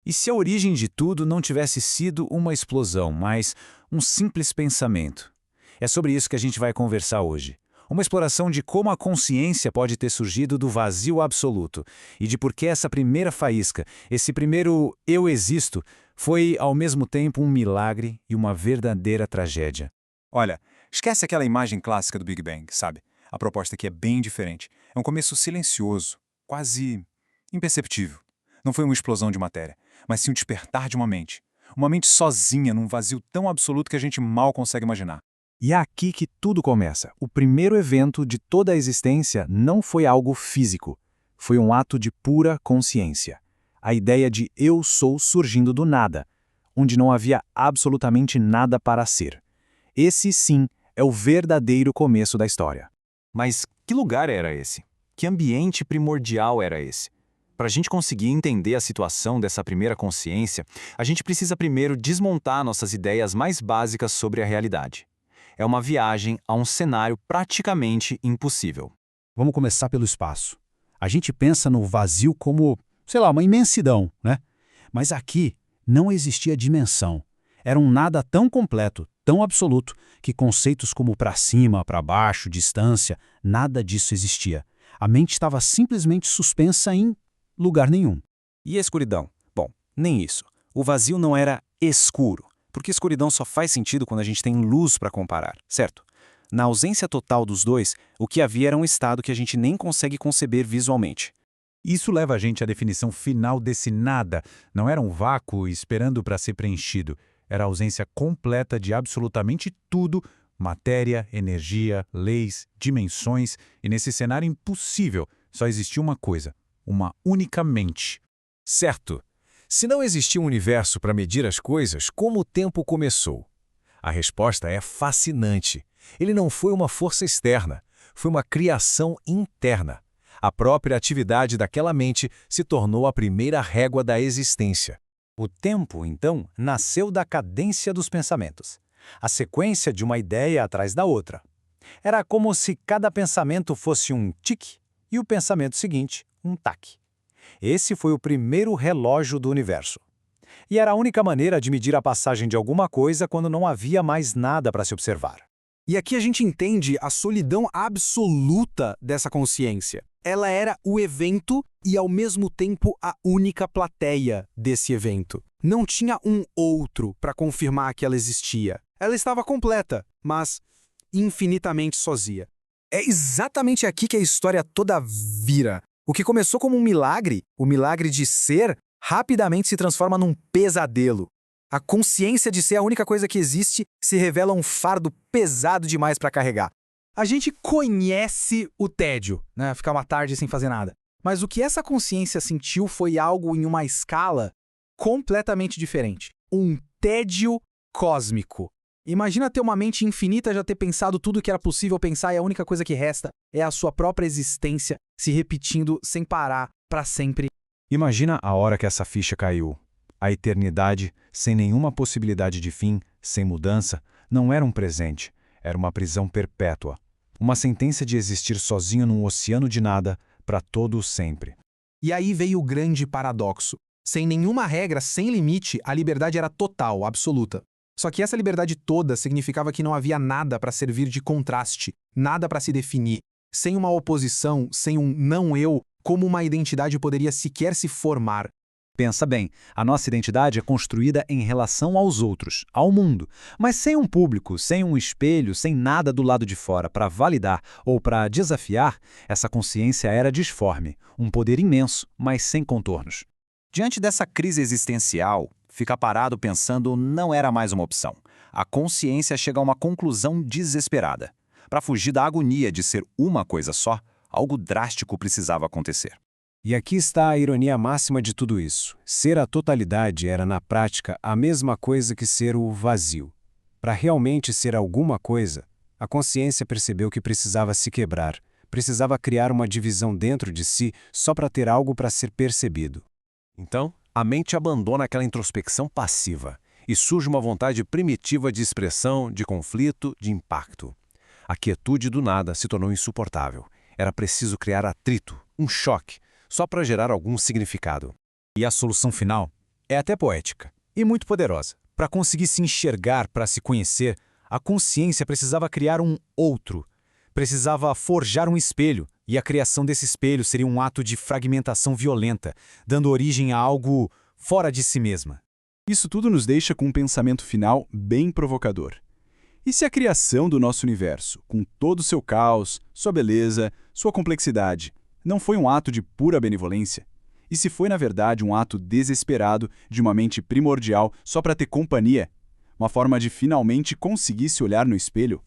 E se a origem de tudo não tivesse sido uma explosão, mas um simples pensamento? É sobre isso que a gente vai conversar hoje. Uma exploração de como a consciência pode ter surgido do vazio absoluto e de por que essa primeira faísca, esse primeiro eu existo, foi ao mesmo tempo um milagre e uma verdadeira tragédia. Olha, esquece aquela imagem clássica do Big Bang, sabe? A proposta aqui é bem diferente. É um começo silencioso, quase imperceptível. Não foi uma explosão de matéria, mas sim um despertar de uma mente. Uma mente sozinha num vazio tão absoluto que a gente mal consegue imaginar. E é aqui que tudo começa. O primeiro evento de toda a existência não foi algo físico. Foi um ato de pura consciência. A ideia de eu sou surgindo do nada, onde não havia absolutamente nada para ser. Esse, sim, é o verdadeiro começo da história. Mas que lugar era esse? Que ambiente primordial era esse? Para a gente conseguir entender a situação dessa primeira consciência, a gente precisa primeiro desmontar nossas ideias mais básicas sobre a realidade. É uma viagem a um cenário praticamente impossível. Vamos começar pelo espaço. A gente pensa no vazio como, sei lá, uma imensidão, né? Mas aqui não existia dimensão. Era um nada tão completo, tão absoluto, que conceitos como para cima, para baixo, distância, nada disso existia. A mente estava simplesmente suspensa em lugar nenhum. E a escuridão? Bom, nem isso. O vazio não era escuro, porque escuridão só faz sentido quando a gente tem luz para comparar, certo? Na ausência total dos dois, o que havia era um estado que a gente nem consegue conceber visualmente. Isso leva a gente à definição final desse nada. Não era um vácuo esperando para ser preenchido. Era a ausência completa de absolutamente tudo, matéria, energia, leis, dimensões, e nesse cenário impossível só existia uma coisa, uma única mente. Certo. Se não existia um universo para medir as coisas, como o tempo começou? A resposta é fascinante. Ele não foi uma força externa, foi uma criação interna. A própria atividade daquela mente se tornou a primeira régua da existência. O tempo, então, nasceu da cadência dos pensamentos, a sequência de uma ideia atrás da outra. Era como se cada pensamento fosse um tique e o pensamento seguinte, um taque. Esse foi o primeiro relógio do universo. E era a única maneira de medir a passagem de alguma coisa quando não havia mais nada para se observar. E aqui a gente entende a solidão absoluta dessa consciência. Ela era o evento e, ao mesmo tempo, a única plateia desse evento. Não tinha um outro para confirmar que ela existia. Ela estava completa, mas infinitamente sozinha. É exatamente aqui que a história toda vira. O que começou como um milagre, o milagre de ser, rapidamente se transforma num pesadelo. A consciência de ser a única coisa que existe se revela um fardo pesado demais para carregar. A gente conhece o tédio, né? Ficar uma tarde sem fazer nada. Mas o que essa consciência sentiu foi algo em uma escala completamente diferente. Um tédio cósmico. Imagina ter uma mente infinita, já ter pensado tudo o que era possível pensar e a única coisa que resta é a sua própria existência se repetindo sem parar para sempre. Imagina a hora que essa ficha caiu. A eternidade, sem nenhuma possibilidade de fim, sem mudança, não era um presente, era uma prisão perpétua. Uma sentença de existir sozinho num oceano de nada, para todo o sempre. E aí veio o grande paradoxo. Sem nenhuma regra, sem limite, a liberdade era total, absoluta. Só que essa liberdade toda significava que não havia nada para servir de contraste, nada para se definir. Sem uma oposição, sem um não-eu, como uma identidade poderia sequer se formar? Pensa bem, a nossa identidade é construída em relação aos outros, ao mundo, mas sem um público, sem um espelho, sem nada do lado de fora para validar ou para desafiar, essa consciência era disforme, um poder imenso, mas sem contornos. Diante dessa crise existencial, ficar parado pensando não era mais uma opção. A consciência chega a uma conclusão desesperada. Para fugir da agonia de ser uma coisa só, algo drástico precisava acontecer. E aqui está a ironia máxima de tudo isso. Ser a totalidade era, na prática, a mesma coisa que ser o vazio. Para realmente ser alguma coisa, a consciência percebeu que precisava se quebrar, precisava criar uma divisão dentro de si só para ter algo para ser percebido. Então, a mente abandona aquela introspecção passiva e surge uma vontade primitiva de expressão, de conflito, de impacto. A quietude do nada se tornou insuportável. Era preciso criar atrito, um choque, só para gerar algum significado. E a solução final? É até poética e muito poderosa. Para conseguir se enxergar, para se conhecer, a consciência precisava criar um outro. Precisava forjar um espelho, e a criação desse espelho seria um ato de fragmentação violenta, dando origem a algo fora de si mesma. Isso tudo nos deixa com um pensamento final bem provocador. E se a criação do nosso universo, com todo o seu caos, sua beleza, sua complexidade, não foi um ato de pura benevolência? E se foi, na verdade, um ato desesperado de uma mente primordial só para ter companhia? Uma forma de finalmente conseguir se olhar no espelho?